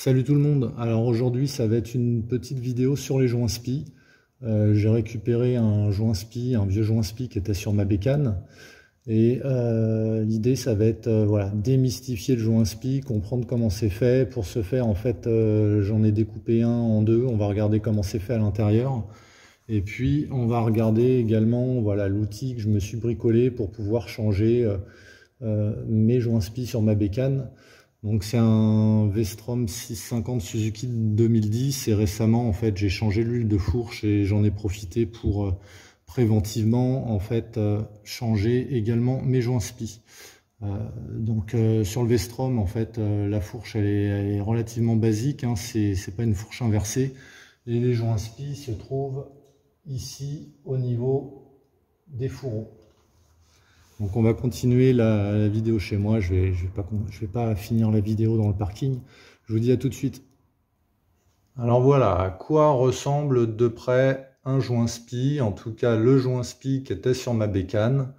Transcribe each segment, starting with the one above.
Salut tout le monde, alors aujourd'hui ça va être une petite vidéo sur les joints spi. J'ai récupéré un joint spi, un vieux joint spi qui était sur ma bécane. Et l'idée ça va être voilà, démystifier le joint spi, comprendre comment c'est fait. Pour ce faire en fait j'en ai découpé un en deux, on va regarder comment c'est fait à l'intérieur. Et puis on va regarder également voilà, l'outil que je me suis bricolé pour pouvoir changer mes joints spi sur ma bécane. Donc c'est un Vestrom 650 Suzuki 2010 et récemment en fait j'ai changé l'huile de fourche et j'en ai profité pour préventivement en fait changer également mes joints spi. Sur le Vestrom en fait la fourche elle est relativement basique, hein, c'est pas une fourche inversée et les joints spi se trouvent ici au niveau des fourreaux. Donc on va continuer la vidéo chez moi, je vais pas finir la vidéo dans le parking. Je vous dis à tout de suite. Alors voilà, à quoi ressemble de près un joint spi, en tout cas le joint spi qui était sur ma bécane.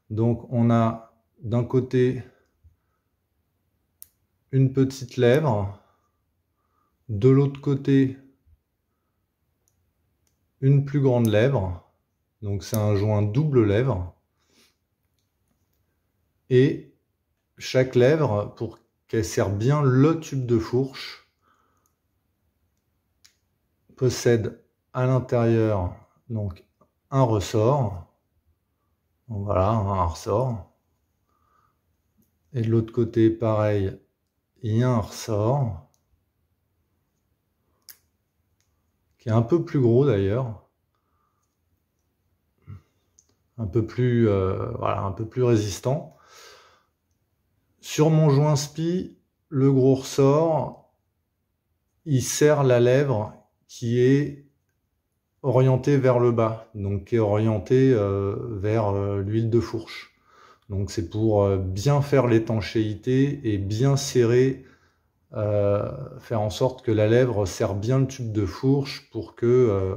Donc on a d'un côté une petite lèvre, de l'autre côté une plus grande lèvre, donc c'est un joint double lèvre. Et chaque lèvre, pour qu'elle serve bien le tube de fourche, possède à l'intérieur donc un ressort. Donc voilà, un ressort. Et de l'autre côté, pareil, il y a un ressort qui est un peu plus gros d'ailleurs, un peu plus, voilà, un peu plus résistant. Sur mon joint spi, le gros ressort, il serre la lèvre qui est orientée vers le bas, donc qui est orientée vers l'huile de fourche. Donc c'est pour bien faire l'étanchéité et bien serrer, faire en sorte que la lèvre serre bien le tube de fourche pour que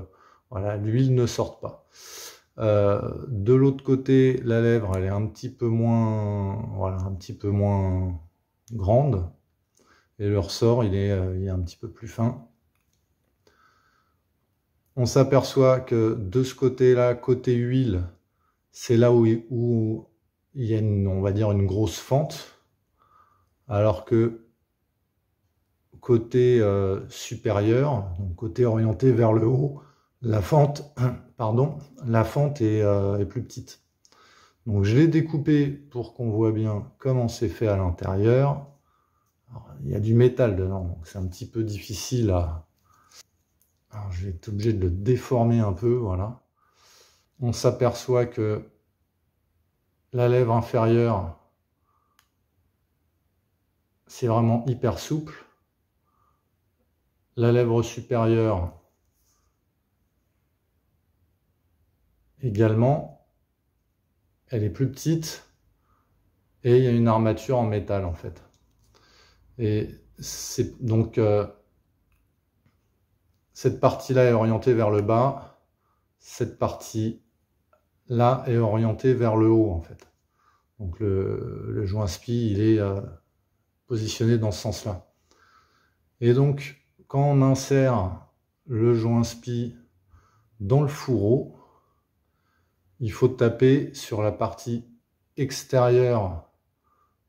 voilà, l'huile ne sorte pas. De l'autre côté, la lèvre elle est un petit peu moins, voilà, un petit peu moins grande et le ressort il est un petit peu plus fin. On s'aperçoit que de ce côté-là, côté huile, c'est là où il y a on va dire une grosse fente, alors que côté supérieur, donc côté orienté vers le haut, la fente, pardon, la fente est plus petite. Donc je l'ai découpé pour qu'on voit bien comment c'est fait à l'intérieur. Il y a du métal dedans, donc c'est un petit peu difficile à... Alors, je vais être obligé de le déformer un peu, voilà. On s'aperçoit que la lèvre inférieure, c'est vraiment hyper souple. La lèvre supérieure, également, elle est plus petite et il y a une armature en métal en fait. Et c'est donc cette partie-là est orientée vers le bas, cette partie-là est orientée vers le haut en fait. Donc le joint spi il est positionné dans ce sens-là. Et donc quand on insère le joint spi dans le fourreau, il faut taper sur la partie extérieure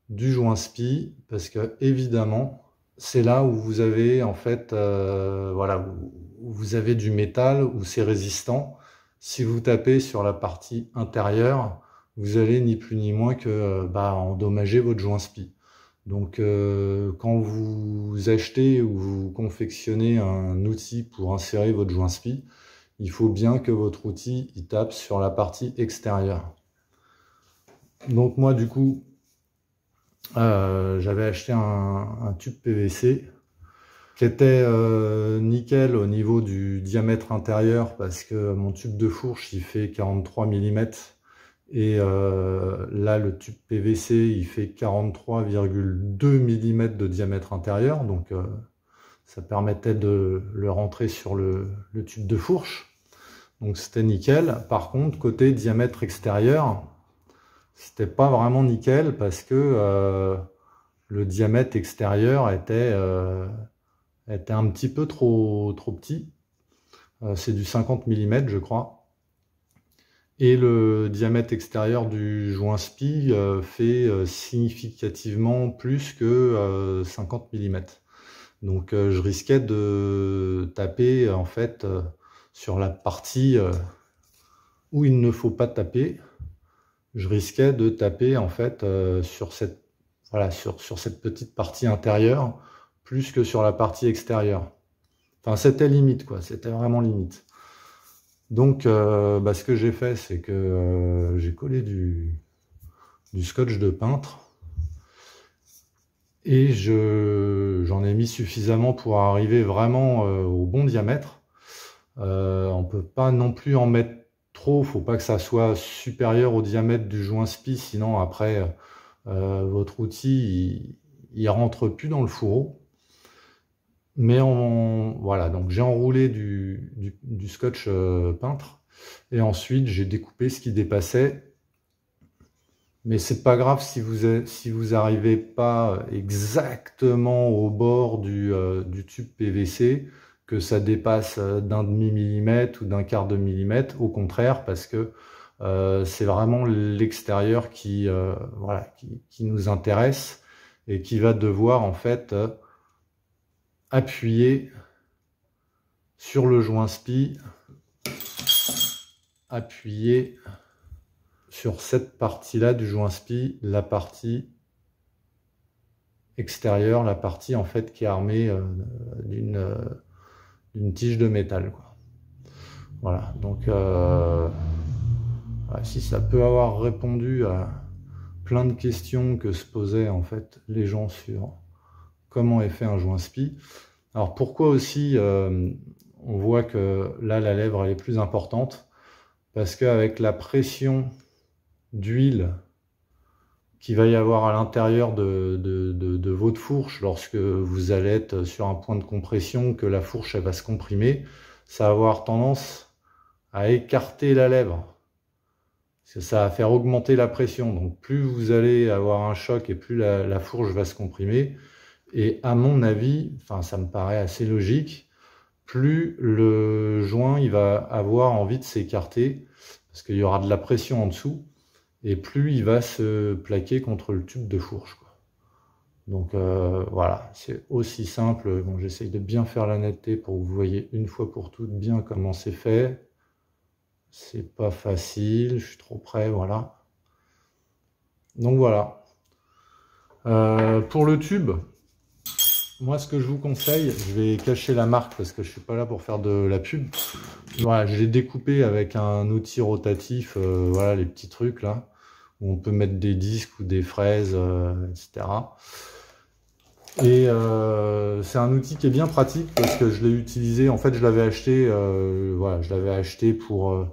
du joint spi parce que évidemment c'est là où vous avez en fait voilà, où vous avez du métal, où c'est résistant. Si vous tapez sur la partie intérieure, vous allez ni plus ni moins que endommager votre joint spi. Donc quand vous achetez ou vous confectionnez un outil pour insérer votre joint spi, il faut bien que votre outil il tape sur la partie extérieure. Donc moi du coup j'avais acheté un tube PVC qui était nickel au niveau du diamètre intérieur parce que mon tube de fourche il fait 43 mm et là le tube PVC il fait 43,2 mm de diamètre intérieur, donc ça permettait de le rentrer sur le tube de fourche. Donc c'était nickel. Par contre, côté diamètre extérieur, c'était pas vraiment nickel parce que le diamètre extérieur était était un petit peu trop petit. C'est du 50 mm, je crois. Et le diamètre extérieur du joint SPI fait significativement plus que 50 mm. Donc je risquais de taper en fait sur la partie où il ne faut pas taper. Je risquais de taper en fait sur cette, voilà, sur cette petite partie intérieure plus que sur la partie extérieure. Enfin, c'était limite, quoi. C'était vraiment limite. Donc, ce que j'ai fait, c'est que j'ai collé du scotch de peintre et j'en ai mis suffisamment pour arriver vraiment au bon diamètre. On peut pas non plus en mettre trop, faut pas que ça soit supérieur au diamètre du joint SPI, sinon après votre outil il rentre plus dans le fourreau. Mais voilà, donc j'ai enroulé du scotch peintre et ensuite j'ai découpé ce qui dépassait. Mais c'est pas grave si vous arrivez pas exactement au bord du tube PVC, que ça dépasse d'un demi-millimètre ou d'un quart de millimètre. Au contraire, parce que c'est vraiment l'extérieur voilà, qui nous intéresse et qui va devoir en fait appuyer sur le joint SPI, appuyer sur cette partie-là du joint SPI, la partie extérieure, la partie en fait qui est armée d'une tige de métal, quoi. Voilà, donc si ça peut avoir répondu à plein de questions que se posaient en fait les gens sur comment est fait un joint SPI. Alors pourquoi aussi on voit que là la lèvre elle est plus importante? Parce qu'avec la pression d'huile qu'il va y avoir à l'intérieur de votre fourche, lorsque vous allez être sur un point de compression, que la fourche elle va se comprimer, ça va avoir tendance à écarter la lèvre. Parce que ça va faire augmenter la pression. Donc plus vous allez avoir un choc et plus la fourche va se comprimer. Et à mon avis, enfin ça me paraît assez logique, plus le joint il va avoir envie de s'écarter, parce qu'il y aura de la pression en dessous, et plus il va se plaquer contre le tube de fourche, quoi. Donc voilà, c'est aussi simple. Bon, j'essaye de bien faire la netteté pour que vous voyez une fois pour toutes bien comment c'est fait. C'est pas facile, je suis trop près, voilà. Donc voilà. Pour le tube, moi ce que je vous conseille, je vais cacher la marque parce que je suis pas là pour faire de la pub. Voilà, je l'ai découpé avec un outil rotatif, voilà les petits trucs là, où on peut mettre des disques ou des fraises, etc. Et c'est un outil qui est bien pratique parce que je l'ai utilisé, en fait je l'avais acheté, voilà, je l'avais acheté pour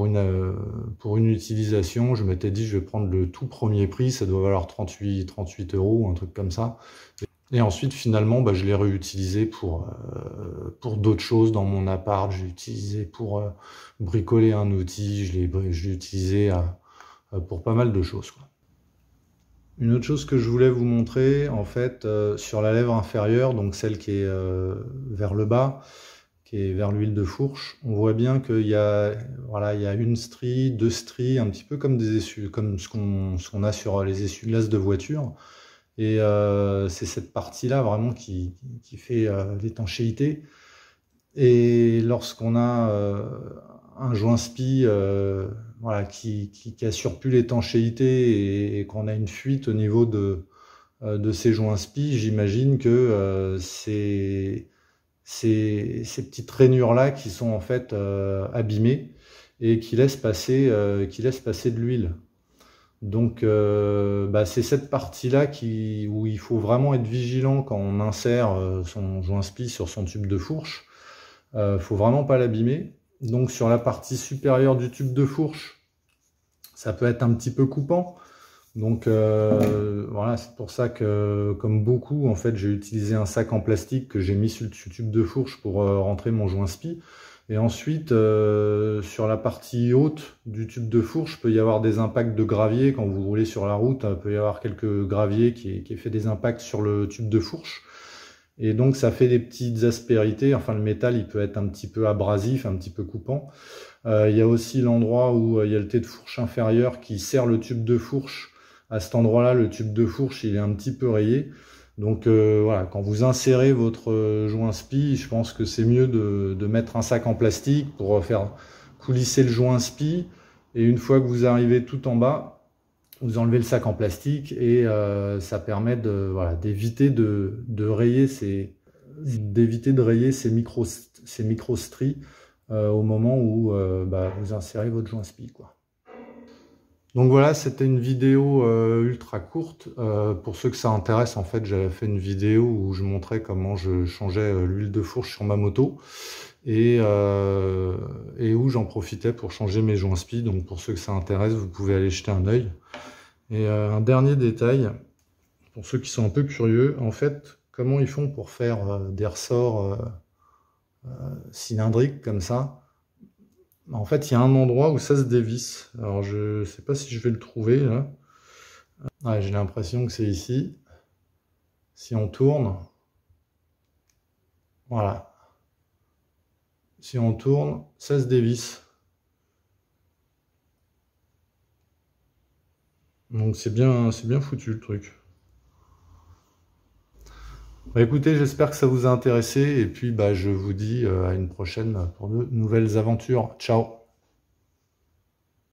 une utilisation. Je m'étais dit je vais prendre le tout premier prix, ça doit valoir 38 €, un truc comme ça. Et ensuite finalement je l'ai réutilisé pour d'autres choses dans mon appart. J'ai utilisé pour bricoler un outil, je l'ai utilisé pour pas mal de choses, quoi. Une autre chose que je voulais vous montrer, en fait, sur la lèvre inférieure, donc celle qui est vers le bas, qui est vers l'huile de fourche, on voit bien qu'il y a, voilà, il y a une strie, deux stries, un petit peu comme des essuie, comme ce qu'on a sur les essuie-glaces de voiture. Et c'est cette partie-là vraiment qui fait l'étanchéité. Et lorsqu'on a un joint SPI voilà, qui assure plus l'étanchéité et qu'on a une fuite au niveau de ces joints SPI, j'imagine que ces petites rainures-là qui sont en fait abîmées et qui laissent passer de l'huile. Donc c'est cette partie-là où il faut vraiment être vigilant quand on insère son joint SPI sur son tube de fourche. Faut vraiment pas l'abîmer. Donc sur la partie supérieure du tube de fourche, ça peut être un petit peu coupant. Donc voilà, c'est pour ça que, comme beaucoup, en fait, j'ai utilisé un sac en plastique que j'ai mis sur le tube de fourche pour rentrer mon joint SPI. Et ensuite, sur la partie haute du tube de fourche, peut y avoir des impacts de gravier. Quand vous roulez sur la route, il peut y avoir quelques graviers qui fait des impacts sur le tube de fourche. Et donc ça fait des petites aspérités. Enfin, le métal, il peut être un petit peu abrasif, un petit peu coupant. Il y a aussi l'endroit où il y a le T de fourche inférieur qui serre le tube de fourche. À cet endroit-là, le tube de fourche, il est un petit peu rayé. Donc voilà, quand vous insérez votre joint spi, je pense que c'est mieux de mettre un sac en plastique pour faire coulisser le joint spi. Et une fois que vous arrivez tout en bas, vous enlevez le sac en plastique et ça permet voilà, d'éviter de rayer ces micro stries au moment où vous insérez votre joint spi, quoi. Donc voilà, c'était une vidéo ultra courte. Pour ceux que ça intéresse, en fait, j'avais fait une vidéo où je montrais comment je changeais l'huile de fourche sur ma moto et où j'en profitais pour changer mes joints spi. Donc pour ceux que ça intéresse, vous pouvez aller jeter un œil. Et un dernier détail, pour ceux qui sont un peu curieux, en fait, comment ils font pour faire des ressorts cylindriques comme ça? En fait, il y a un endroit où ça se dévisse. Alors, je ne sais pas si je vais le trouver, là. Ouais, j'ai l'impression que c'est ici. Si on tourne, voilà. Si on tourne, ça se dévisse. Donc, c'est bien foutu, le truc. Bah, écoutez, j'espère que ça vous a intéressé. Et puis, je vous dis à une prochaine pour de nouvelles aventures. Ciao!